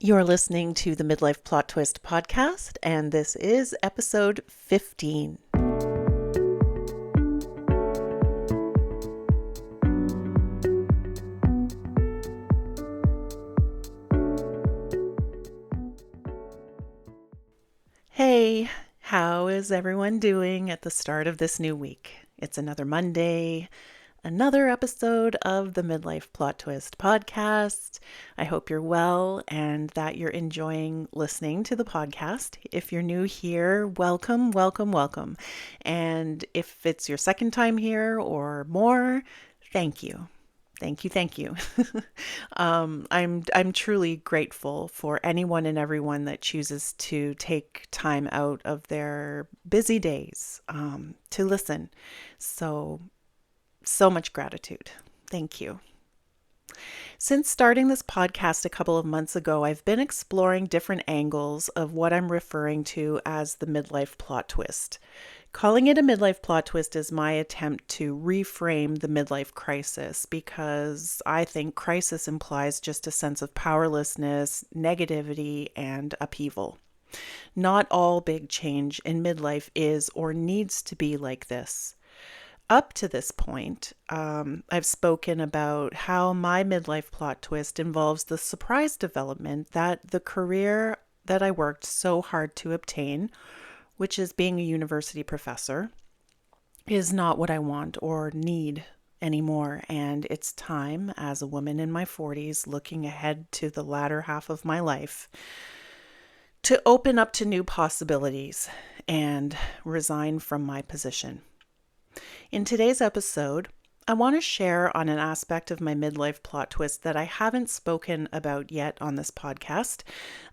You're listening to the Midlife Plot Twist podcast, and this is episode 15. Hey, how is everyone doing at the start of this new week? It's another Monday, another episode of the Midlife Plot Twist podcast. I hope you're well and that you're enjoying listening to the podcast. If you're new here, welcome, welcome, welcome. And if it's your second time here or more, thank you. Thank you, thank you. I'm truly grateful for anyone and everyone that chooses to take time out of their busy days to listen. So much gratitude. Thank you. Since starting this podcast a couple of months ago, I've been exploring different angles of what I'm referring to as the midlife plot twist. Calling it a midlife plot twist is my attempt to reframe the midlife crisis because I think crisis implies just a sense of powerlessness, negativity, and upheaval. Not all big change in midlife is or needs to be like this. Up to this point, I've spoken about how my midlife plot twist involves the surprise development that the career that I worked so hard to obtain, which is being a university professor, is not what I want or need anymore. And it's time, as a woman in my 40s, looking ahead to the latter half of my life, to open up to new possibilities and resign from my position. In today's episode, I want to share on an aspect of my midlife plot twist that I haven't spoken about yet on this podcast,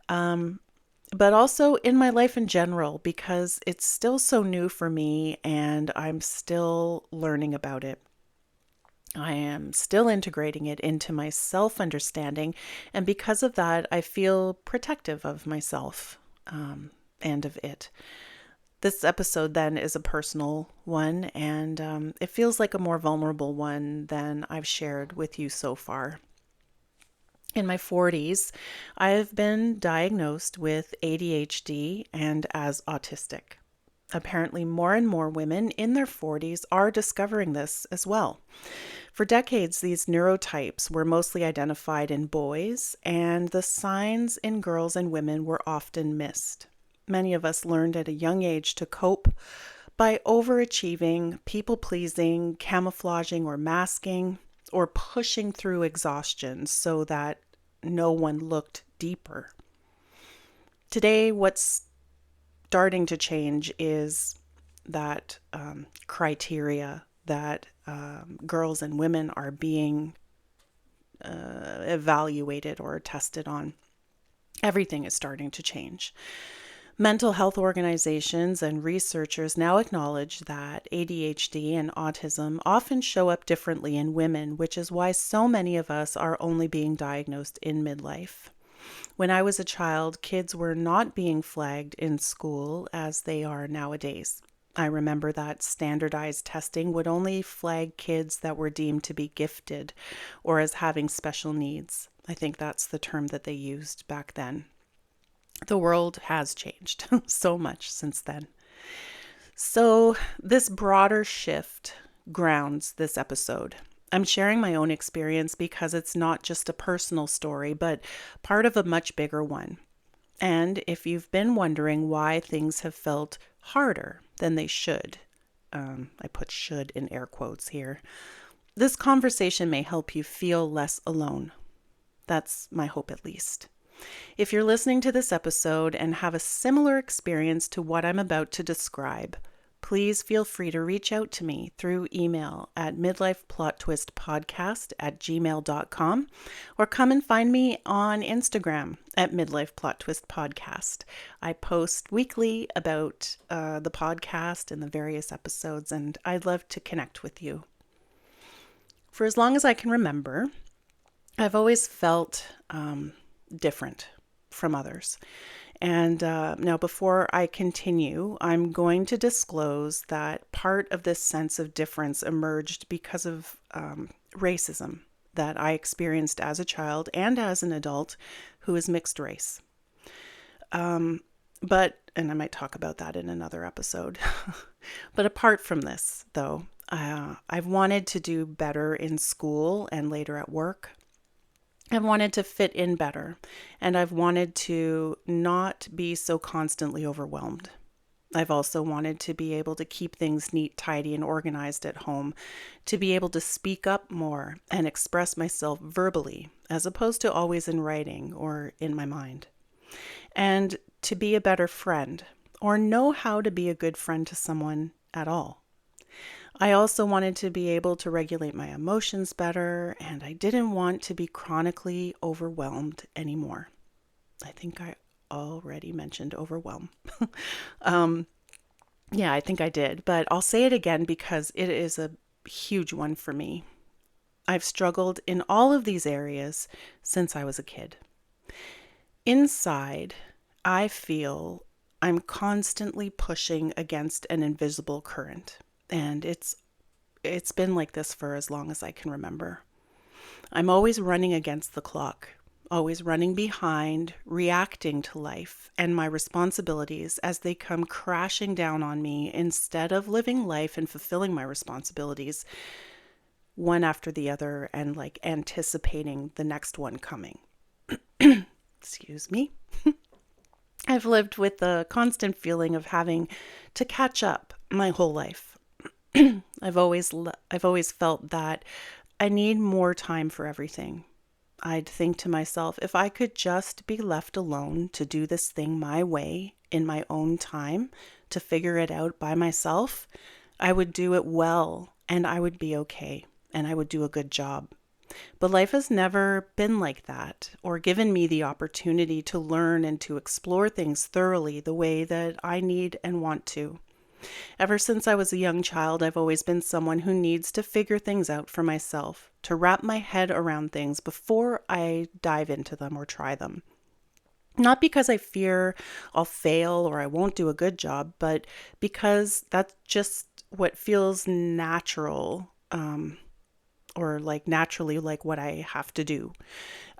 but also in my life in general, because it's still so new for me and I'm still learning about it. I am still integrating it into my self-understanding, and because of that, I feel protective of myself and of it. This episode then is a personal one, and it feels like a more vulnerable one than I've shared with you so far. In my 40s, I have been diagnosed with ADHD and as autistic. Apparently, more and more women in their 40s are discovering this as well. For decades, these neurotypes were mostly identified in boys, and the signs in girls and women were often missed. Many of us learned at a young age to cope by overachieving, people-pleasing, camouflaging or masking, or pushing through exhaustion so that no one looked deeper. Today, what's starting to change is that criteria that girls and women are being evaluated or tested on. Everything is starting to change. Mental health organizations and researchers now acknowledge that ADHD and autism often show up differently in women, which is why so many of us are only being diagnosed in midlife. When I was a child, kids were not being flagged in school as they are nowadays. I remember that standardized testing would only flag kids that were deemed to be gifted or as having special needs. I think that's the term that they used back then. The world has changed so much since then. So this broader shift grounds this episode. I'm sharing my own experience because it's not just a personal story, but part of a much bigger one. And if you've been wondering why things have felt harder than they should, I put should in air quotes here, this conversation may help you feel less alone. That's my hope, at least. If you're listening to this episode and have a similar experience to what I'm about to describe, please feel free to reach out to me through email at midlifeplottwistpodcast@gmail.com or come and find me on Instagram at midlifeplottwistpodcast. I post weekly about the podcast and the various episodes, and I'd love to connect with you. For as long as I can remember, I've always felt different from others. And now before I continue, I'm going to disclose that part of this sense of difference emerged because of racism that I experienced as a child and as an adult who is mixed race. And I might talk about that in another episode. But apart from this, though, I've wanted to do better in school and later at work. I've wanted to fit in better, and I've wanted to not be so constantly overwhelmed. I've also wanted to be able to keep things neat, tidy, and organized at home, to be able to speak up more and express myself verbally, as opposed to always in writing or in my mind. And to be a better friend, or know how to be a good friend to someone at all. I also wanted to be able to regulate my emotions better, and I didn't want to be chronically overwhelmed anymore. I think I already mentioned overwhelm. Yeah, I think I did, but I'll say it again because it is a huge one for me. I've struggled in all of these areas since I was a kid. Inside, I feel I'm constantly pushing against an invisible current, and it's been like this for as long as I can remember. I'm always running against the clock, always running behind, reacting to life and my responsibilities as they come crashing down on me instead of living life and fulfilling my responsibilities one after the other and like anticipating the next one coming. Excuse me. I've lived with the constant feeling of having to catch up my whole life. I've always felt that I need more time for everything. I'd think to myself, if I could just be left alone to do this thing my way in my own time, to figure it out by myself, I would do it well and I would be okay and I would do a good job. But life has never been like that or given me the opportunity to learn and to explore things thoroughly the way that I need and want to. Ever since I was a young child, I've always been someone who needs to figure things out for myself, to wrap my head around things before I dive into them or try them. Not because I fear I'll fail or I won't do a good job, but because that's just what feels natural, or like naturally like what I have to do.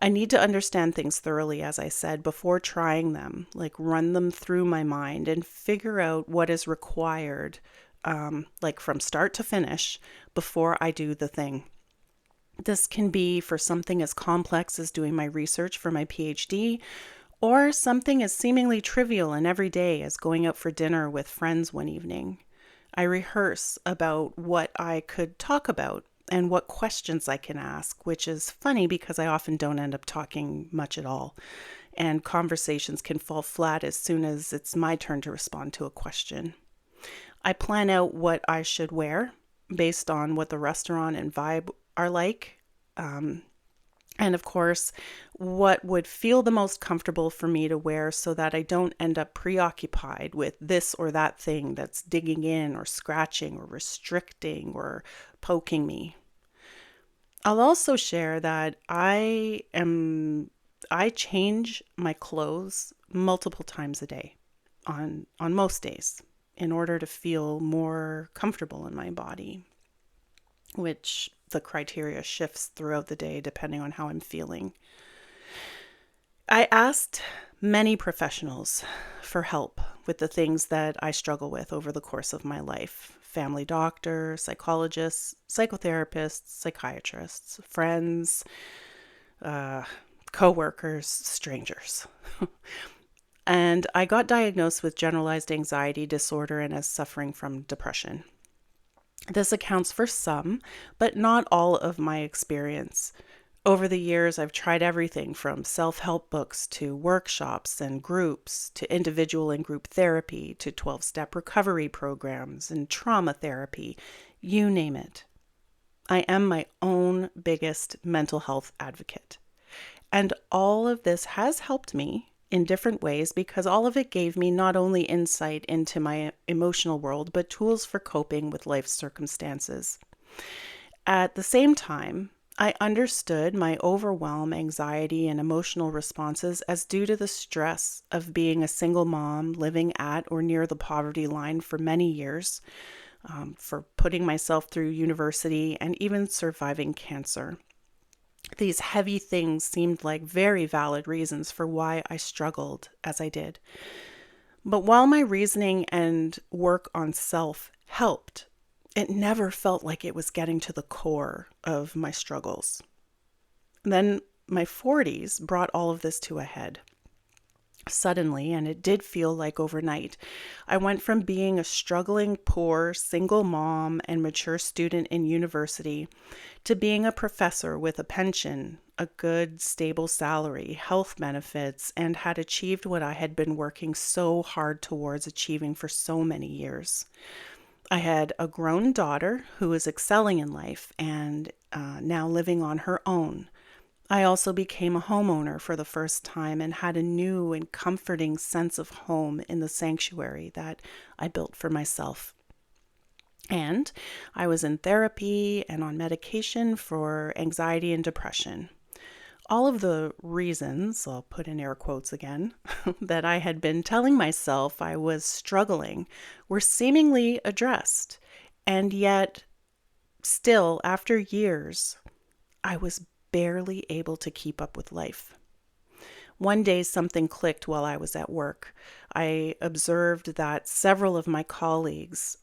I need to understand things thoroughly, as I said, before trying them, like run them through my mind and figure out what is required, like from start to finish before I do the thing. This can be for something as complex as doing my research for my PhD, or something as seemingly trivial and everyday as going out for dinner with friends one evening. I rehearse about what I could talk about and what questions I can ask, which is funny because I often don't end up talking much at all. And conversations can fall flat as soon as it's my turn to respond to a question. I plan out what I should wear based on what the restaurant and vibe are like. And of course, what would feel the most comfortable for me to wear so that I don't end up preoccupied with this or that thing that's digging in or scratching or restricting or poking me. I'll also share that I change my clothes multiple times a day on most days in order to feel more comfortable in my body, which the criteria shifts throughout the day depending on how I'm feeling. I asked many professionals for help with the things that I struggle with over the course of my life. Family doctors, psychologists, psychotherapists, psychiatrists, friends, co-workers, strangers. And I got diagnosed with generalized anxiety disorder and as suffering from depression. This accounts for some, but not all of my experience. Over the years, I've tried everything from self-help books to workshops and groups to individual and group therapy to 12-step recovery programs and trauma therapy, you name it. I am my own biggest mental health advocate. And all of this has helped me in different ways because all of it gave me not only insight into my emotional world, but tools for coping with life's circumstances. At the same time, I understood my overwhelm, anxiety, and emotional responses as due to the stress of being a single mom living at or near the poverty line for many years, for putting myself through university and even surviving cancer. These heavy things seemed like very valid reasons for why I struggled as I did. But while my reasoning and work on self helped, it never felt like it was getting to the core of my struggles. Then my 40s brought all of this to a head. Suddenly, and it did feel like overnight, I went from being a struggling, poor, single mom and mature student in university to being a professor with a pension, a good, stable salary, health benefits, and had achieved what I had been working so hard towards achieving for so many years. I had a grown daughter who is excelling in life and now living on her own. I also became a homeowner for the first time and had a new and comforting sense of home in the sanctuary that I built for myself. And I was in therapy and on medication for anxiety and depression. All of the reasons, I'll put in air quotes again, that I had been telling myself I was struggling were seemingly addressed. And yet, still, after years, I was barely able to keep up with life. One day, something clicked while I was at work. I observed that several of my colleagues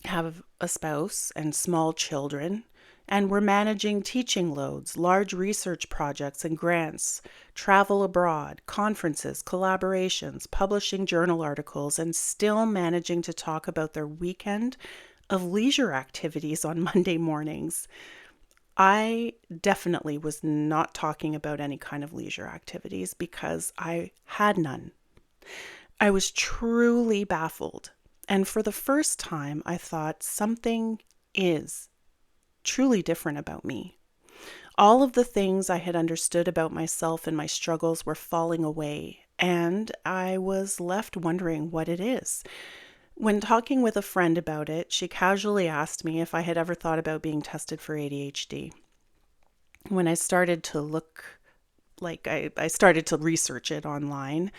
have a spouse and small children, and were managing teaching loads, large research projects and grants, travel abroad, conferences, collaborations, publishing journal articles, and still managing to talk about their weekend of leisure activities on Monday mornings. I definitely was not talking about any kind of leisure activities because I had none. I was truly baffled. And for the first time, I thought something is truly different about me. All of the things I had understood about myself and my struggles were falling away, and I was left wondering what it is. When talking with a friend about it, she casually asked me if I had ever thought about being tested for ADHD. When I started to I started to research it online,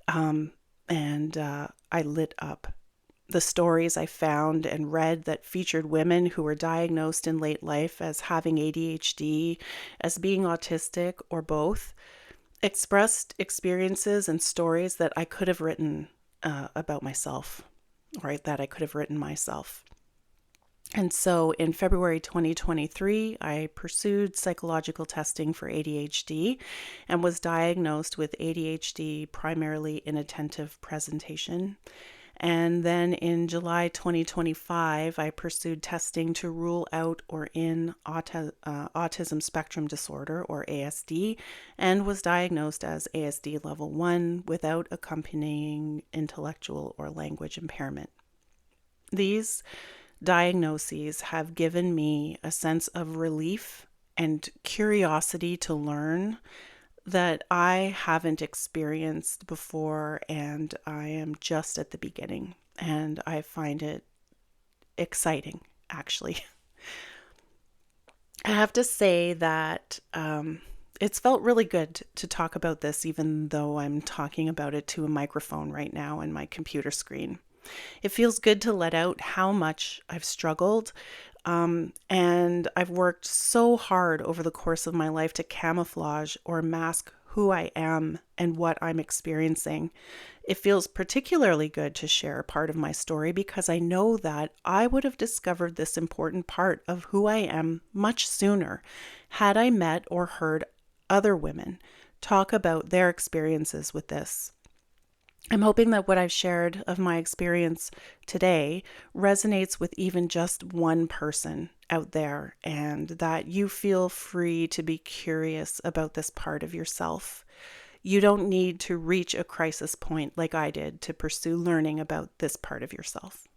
and I lit up. The stories I found and read that featured women who were diagnosed in late life as having ADHD, as being autistic, or both, expressed experiences and stories that I could have written about myself, right? That I could have written myself. And so in February 2023, I pursued psychological testing for ADHD and was diagnosed with ADHD, primarily inattentive presentation. And then in July 2025, I pursued testing to rule out or in autism spectrum disorder, or ASD, and was diagnosed as ASD level 1 without accompanying intellectual or language impairment. These diagnoses have given me a sense of relief and curiosity to learn that I haven't experienced before, and I am just at the beginning, and I find it exciting, actually. I have to say that it's felt really good to talk about this, even though I'm talking about it to a microphone right now and my computer screen. It feels good to let out how much I've struggled, and I've worked so hard over the course of my life to camouflage or mask who I am and what I'm experiencing. It feels particularly good to share part of my story because I know that I would have discovered this important part of who I am much sooner had I met or heard other women talk about their experiences with this. I'm hoping that what I've shared of my experience today resonates with even just one person out there, and that you feel free to be curious about this part of yourself. You don't need to reach a crisis point like I did to pursue learning about this part of yourself.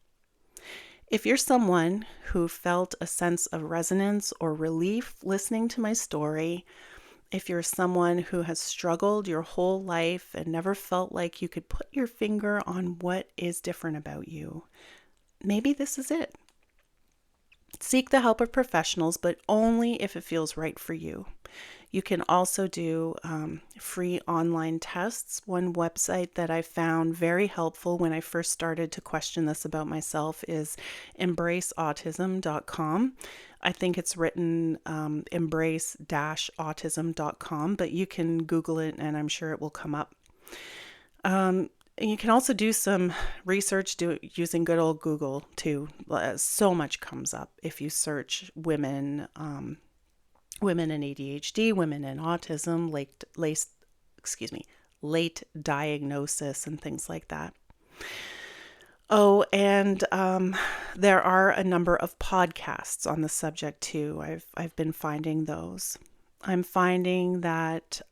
If you're someone who felt a sense of resonance or relief listening to my story, if you're someone who has struggled your whole life and never felt like you could put your finger on what is different about you, maybe this is it. Seek the help of professionals, but only if it feels right for you. You can also do free online tests. One website that I found very helpful when I first started to question this about myself is embraceautism.com. I think it's written embrace-autism.com, but you can Google it and I'm sure it will come up. You can also do some research using good old Google too. So much comes up if you search women in ADHD, women in autism, late diagnosis, and things like that. Oh, and there are a number of podcasts on the subject too. I've been finding those. I'm finding that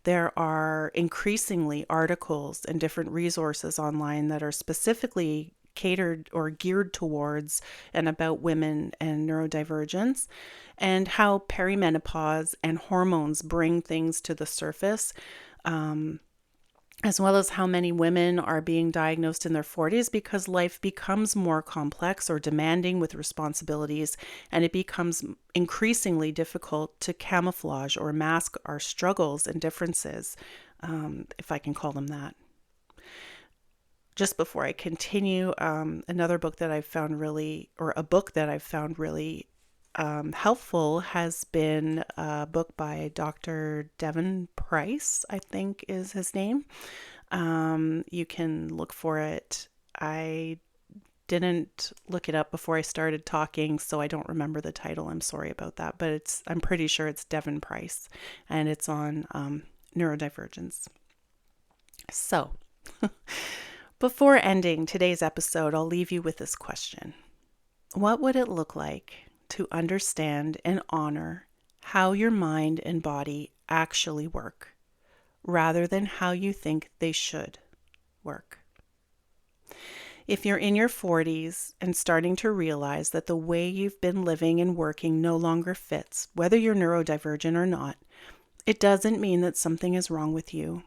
there are increasingly articles and different resources online that are specifically catered or geared towards and about women and neurodivergence and how perimenopause and hormones bring things to the surface, as well as how many women are being diagnosed in their 40s because life becomes more complex or demanding with responsibilities, and it becomes increasingly difficult to camouflage or mask our struggles and differences, if I can call them that. Just before I continue, another book that I've found really helpful has been a book by Dr. Devin Price, I think is his name. You can look for it. I didn't look it up before I started talking, so I don't remember the title. I'm sorry about that, but I'm pretty sure it's Devin Price, and it's on neurodivergence. So, before ending today's episode, I'll leave you with this question. What would it look like to understand and honor how your mind and body actually work, rather than how you think they should work? If you're in your 40s and starting to realize that the way you've been living and working no longer fits, whether you're neurodivergent or not, it doesn't mean that something is wrong with you.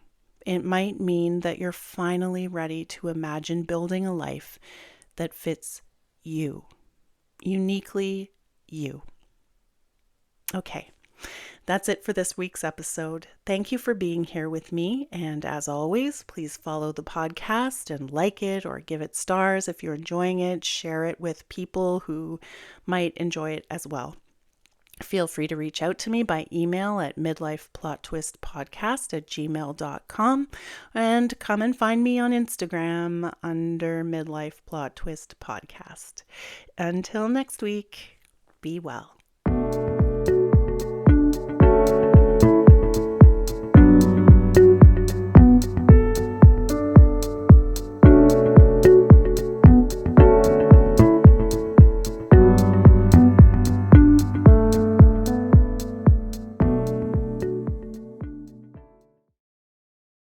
It might mean that you're finally ready to imagine building a life that fits you, uniquely you. Okay, that's it for this week's episode. Thank you for being here with me. And as always, please follow the podcast and like it or give it stars if you're enjoying it. Share it with people who might enjoy it as well. Feel free to reach out to me by email at midlifeplottwistpodcast@gmail.com and come and find me on Instagram under Midlife Plot Twist Podcast. Until next week, be well.